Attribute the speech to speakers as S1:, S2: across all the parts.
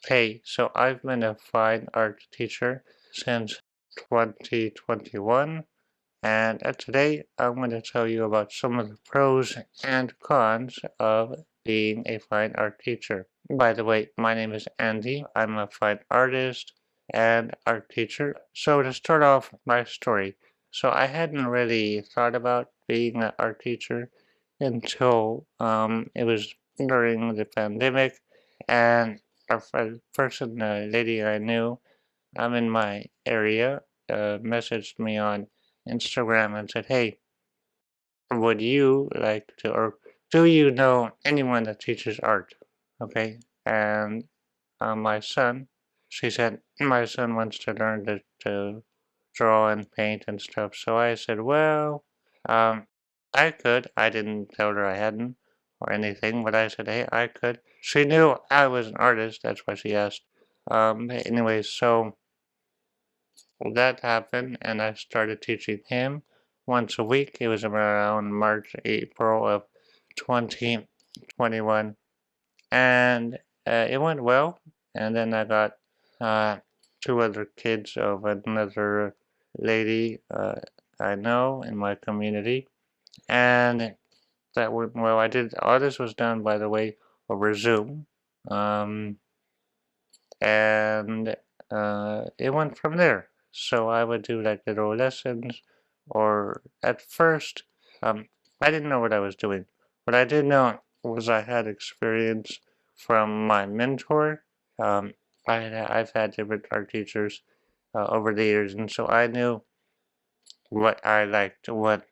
S1: Hey, so I've been a fine art teacher since 2021, and today I'm going to tell you about some of the pros and cons of being a fine art teacher. By the way, my name is Andy. I'm a fine artist and art teacher. So to start off my story, so I hadn't really thought about being an art teacher until it was during the pandemic, and a person, a lady I knew, I'm in my area, messaged me on Instagram and said, "Hey, would you like to, or do you know anyone that teaches art?" Okay, and my son, she said, my son wants to learn to draw and paint and stuff. So I said, well, um, I could. I didn't tell her I hadn't or anything, but I said, hey, I could. She knew I was an artist. That's why she asked. Anyways, so that happened, and I started teaching him once a week. It was around March, April of 2021, and it went well. And then I got uh, two other kids of another lady I know in my community, and that went well. I did all this was done, by the way, over Zoom, um, and it went from there. So I would do like little lessons, or at first, I didn't know what I was doing. What I did know was I had experience from my mentor. Um, I've had different art teachers over the years, and so I knew what I liked, what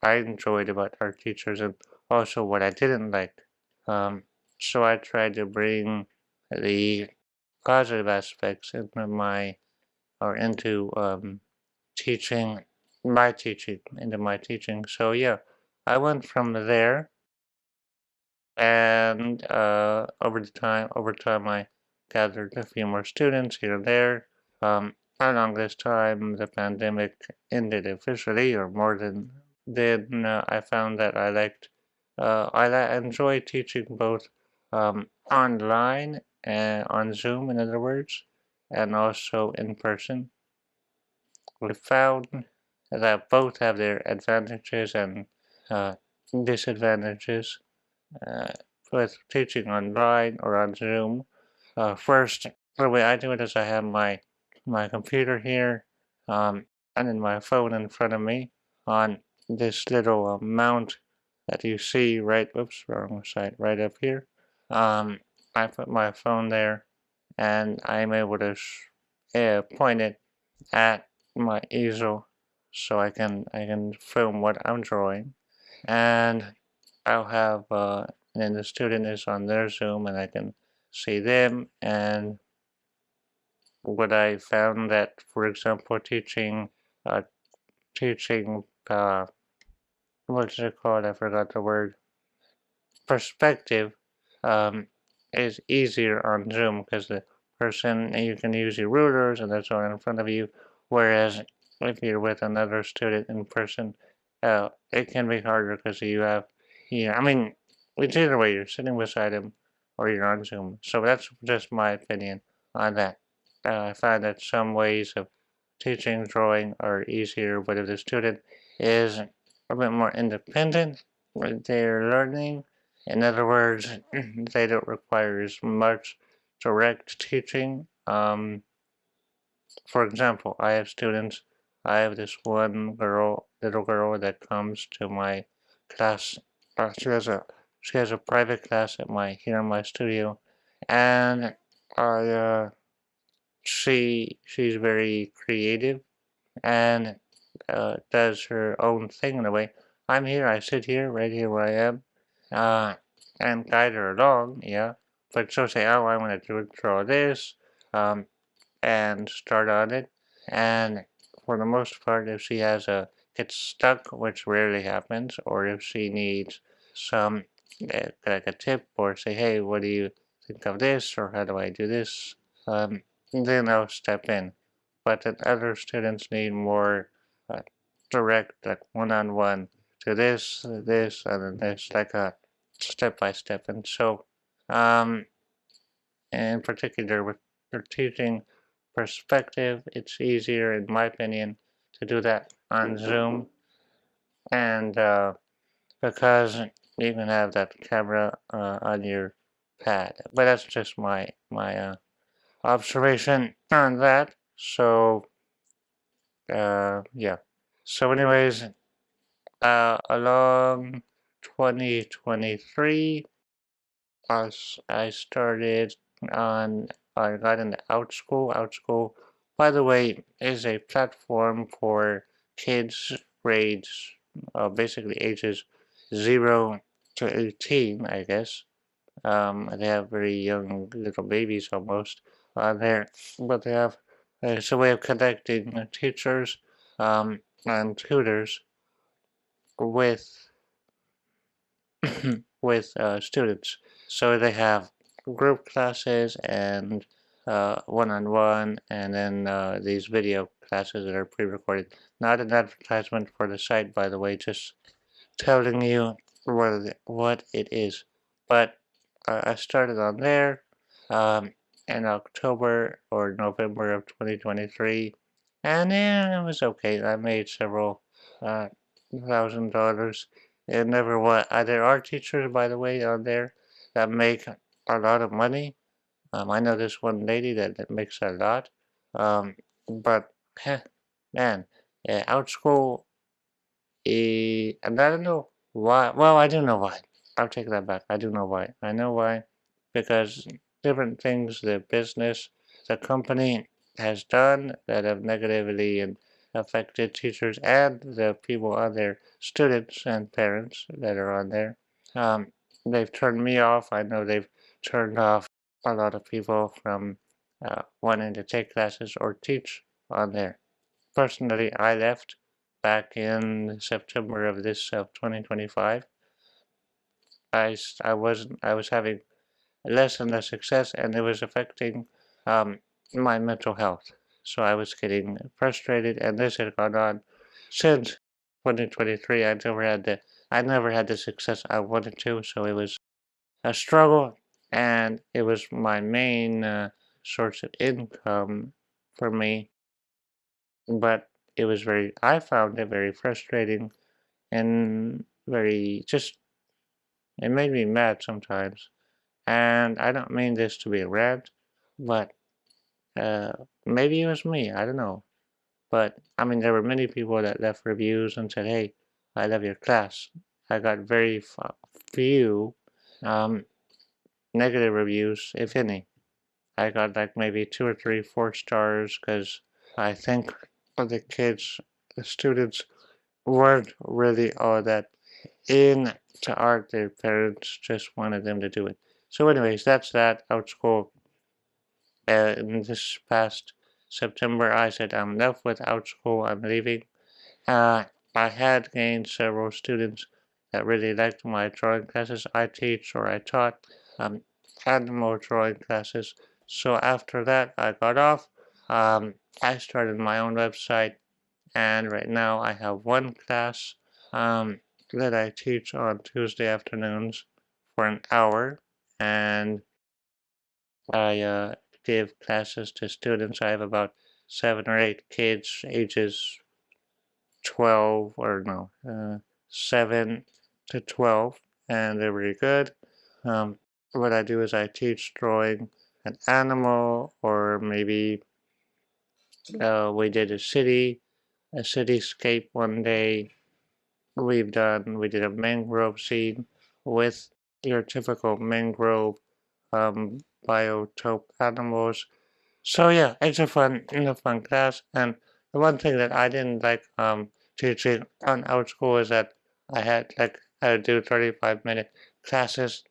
S1: I enjoyed about art teachers, and also what I didn't like. Um, so I tried to bring the positive aspects into my or into teaching into my teaching. So yeah, I went from there, and over time I gathered a few more students here and there. Along this time, the pandemic ended officially, or more than then. I found that I enjoy teaching both online and on Zoom, in other words, and also in person. We found that both have their advantages and uh, disadvantages. Uh, with teaching online or on Zoom, first, the way I do it is I have my computer here, and then my phone in front of me on this little mount that you see right. Oops, wrong side. Right up here. I put my phone there, and I'm able to point it at my easel, so I can film what I'm drawing, and I'll have and then the student is on their Zoom, and I can see them. And what I found that, for example, uh, teaching what's it called? I forgot the word. Perspective um, is easier on Zoom because the person you can use your rulers and that's all in front of you. Whereas if you're with another student in person, it can be harder because you have, I mean, it's either way, you're sitting beside him or you're on Zoom. So that's just my opinion on that. I find that some ways of teaching drawing are easier, but if the student is a bit more independent, they're learning, in other words, they don't require as much direct teaching. For example, I have students, I have this one girl, little girl that comes to my class. She has a private class at my here in my studio, and I she's very creative and does her own thing in a way. I'm here, I sit here, right here where I am, uh, and guide her along, yeah. But she'll say, oh, I want to draw this, um, and start on it. And for the most part, if she gets stuck, which rarely happens, or if she needs some, like a tip, or say, hey, what do you think of this, or how do I do this? Then I'll step in. But then other students need more uh, direct, like one-on-one to this, and then this, like a step by step. And so, um, in particular with your teaching perspective, it's easier, in my opinion, to do that on Zoom, and because you can have that camera on your pad. But that's just my observation on that. So yeah. So anyways, along 2023, I started on I got into Outschool. Outschool, by the way, is a platform for kids grades, basically ages 0 to 18, I guess. They have very young little babies almost on there, but they have it's a way of connecting teachers and tutors with with students. So they have group classes and one-on-one, and then these video classes that are pre-recorded. Not an advertisement for the site, by the way, just telling you what it is. But I started on there um, in October or November of 2023, and yeah, it was okay. I made several uh, $1,000. It never was. There are teachers, by the way, on there that make a lot of money. I know this one lady that makes a lot, um, but man, Outschool and I don't know why. Well, I do know why. I'll take that back. I do know why. I know why. Because different things the business, the company has done that have negatively affected teachers and the people on there, students and parents that are on there. Um, they've turned me off. I know they've turned off a lot of people from wanting to take classes or teach on there. Personally, I left back in September of this of 2025. I was having less and less success, and it was affecting um, my mental health. So I was getting frustrated, and this had gone on since 2023. I never had the success I wanted to, so it was a struggle, and it was my main source of income for me. But I found it very frustrating and very just it made me mad sometimes. And I don't mean this to be a rant, but uh, maybe it was me. I don't know. But I mean, there were many people that left reviews and said, "Hey, I love your class." I got very few um, negative reviews, if any. I got like maybe 2 or 3 4 stars because I think the kids, the students, weren't really all that into art. Their parents just wanted them to do it. So, anyways, that's that. Outschool. In this past September, I said I'm enough with Outschool. I'm leaving. Uh, I had gained several students that really liked my drawing classes I teach or I taught. Animal drawing classes. So after that, I got off. I started my own website, and right now I have one class that I teach on Tuesday afternoons for an hour, and I give classes to students. I have about 7 or 8 kids, ages 12 or no, 7 to 12, and they're really good. What I do is I teach drawing an animal, or maybe we did a cityscape one day. We did a mangrove scene with your typical mangrove um, biotope animals. So yeah, it's a fun class. And the one thing that I didn't like teaching on Outschool is that I had to do 35-minute classes,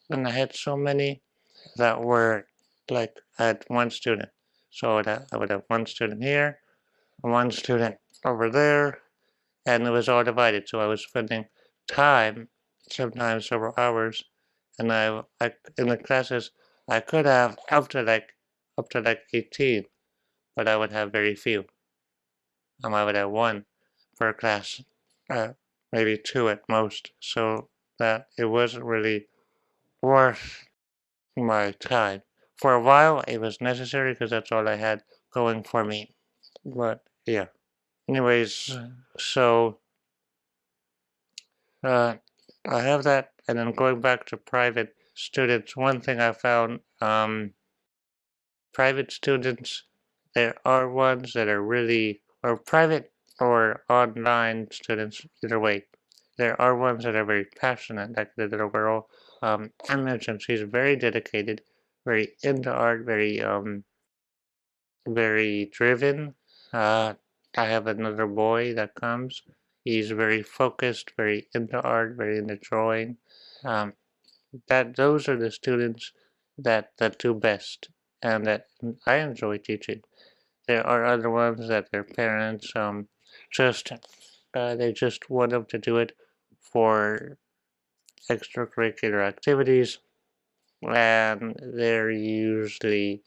S1: and I had so many that were like I had one student. So I would have one student here, one student over there, and it was all divided. So I was spending time, sometimes several hours, and I in the classes I could have up to like 18, but I would have very few. I would have one per class, uh, maybe two at most. So that it wasn't really worth my time For a while, it was necessary because that's all I had going for me. But yeah. Anyways, so uh, I have that, and then going back to private students, one thing I found, private students, there are ones that are really, or private or online students, either way, there are ones that are very passionate, like the little girl I mentioned. She's very dedicated, very into art, very driven. I have another boy that comes. He's very focused, very into art, very into drawing. Um, that those are the students that do best and that I enjoy teaching. There are other ones that their parents just they just want them to do it for extracurricular activities, and they're usually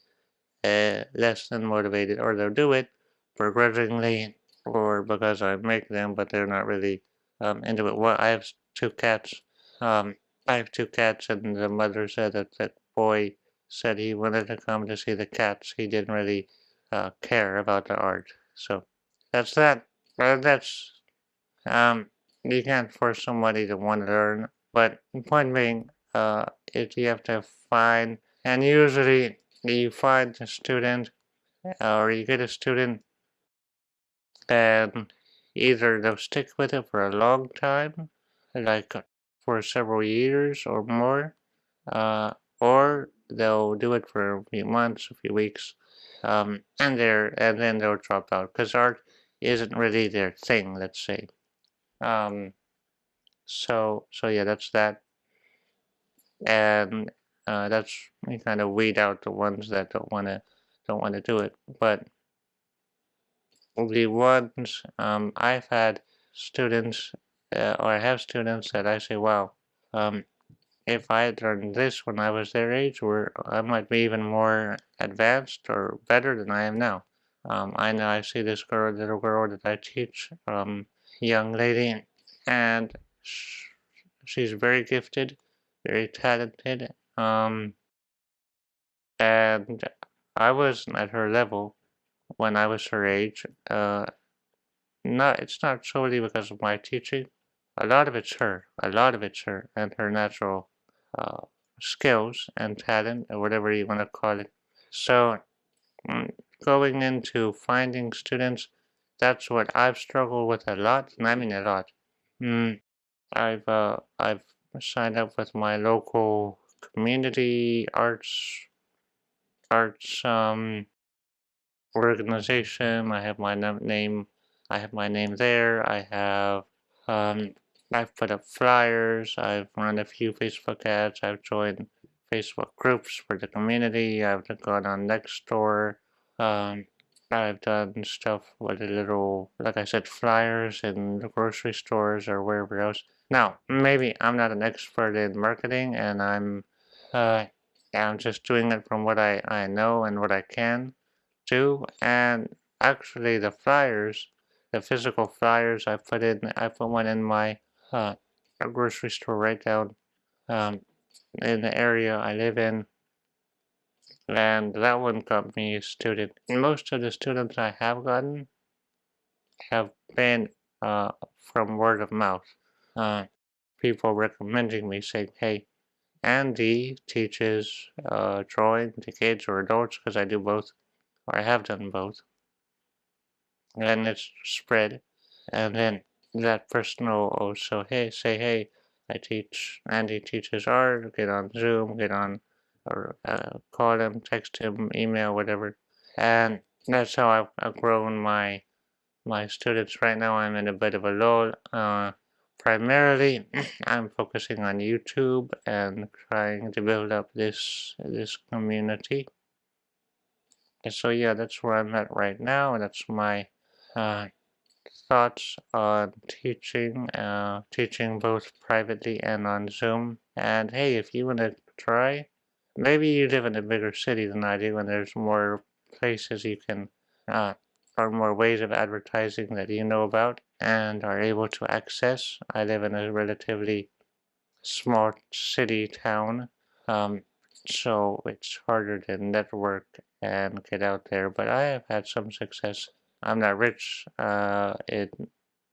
S1: less than motivated, or they'll do it begrudgingly or because I make them, but they're not really into it. Well, I have two cats. Um, I have two cats, and the mother said that that boy said he wanted to come to see the cats. He didn't really care about the art. So that's that. That's you can't force somebody to want to learn, but the point being, if you have to find, and usually you find a student or you get a student and either they'll stick with it for a long time, like for several years or more, uh, or they'll do it for a few months, a few weeks, and then they'll drop out because art isn't really their thing, let's say. Um, so yeah, that's that, and that's you kind of weed out the ones that don't want to do it. But the ones I've had students, or I have students that I say, wow, um, if I had learned this when I was their age, or I might be even more advanced or better than I am now. I know I see this girl, little girl that I teach, young lady, and she's very gifted, very talented, and I wasn't at her level when I was her age. It's not solely because of my teaching. A lot of it's her. A lot of it's her and her natural uh, skills and talent, or whatever you want to call it. So, mm, going into finding students, that's what I've struggled with a lot, and I mean a lot. Mm, I've signed up with my local community arts organization. I have my name there. Um, I've put up flyers. I've run a few Facebook ads. I've joined Facebook groups for the community. I've gone on Nextdoor. Um, I've done stuff with a little, like I said, flyers in the grocery stores or wherever else. Now, maybe I'm not an expert in marketing, and uh, I'm just doing it from what I know and what I can do. And actually, the physical flyers I put one in my uh, grocery store right down um, in the area I live in, and that one got me a student. Most of the students I have gotten have been from word of mouth. Uh, People recommending me, saying, "Hey, Andy teaches drawing to kids or adults," because I do both, or I have done both, and it's spread. And then that person will also say, hey, Andy teaches art, get on Zoom, get on, or call him, text him, email, whatever. And that's how I've grown my students. Right now I'm in a bit of a lull. Primarily, I'm focusing on YouTube and trying to build up this community. And so yeah, that's where I'm at right now, and that's my uh, thoughts on teaching both privately and on Zoom. And hey, if you want to try, maybe you live in a bigger city than I do, and there's more places you can, uh, or more ways of advertising that you know about and are able to access. I live in a relatively small city town, um, so it's harder to network and get out there. But I have had some success. I'm not rich. It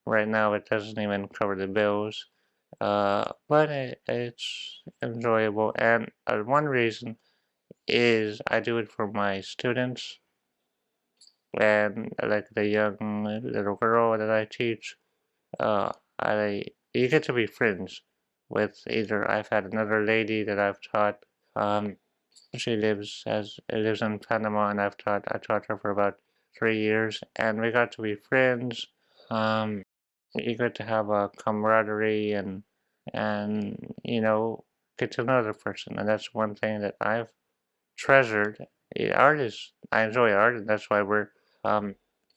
S1: right now it doesn't even cover the bills. But it's enjoyable. And one reason is I do it for my students and like the young little girl that I teach. Uh, I You get to be friends with either. I've had another lady that I've taught. Um, she lives in Panama, and I taught her for about 3 years, and we got to be friends. Um, you get to have a camaraderie and get to know the person, and that's one thing that I've treasured. Art is I enjoy art, and that's why um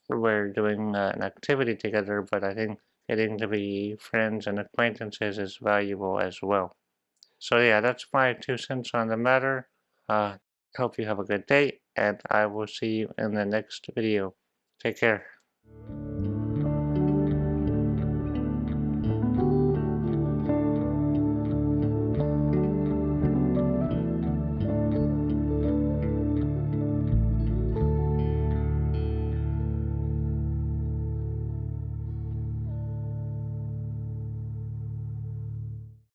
S1: we're doing an activity together. But I think getting to be friends and acquaintances is valuable as well. So yeah, that's my 2 cents on the matter. Uh, Hope you have a good day, and I will see you in the next video. Take care.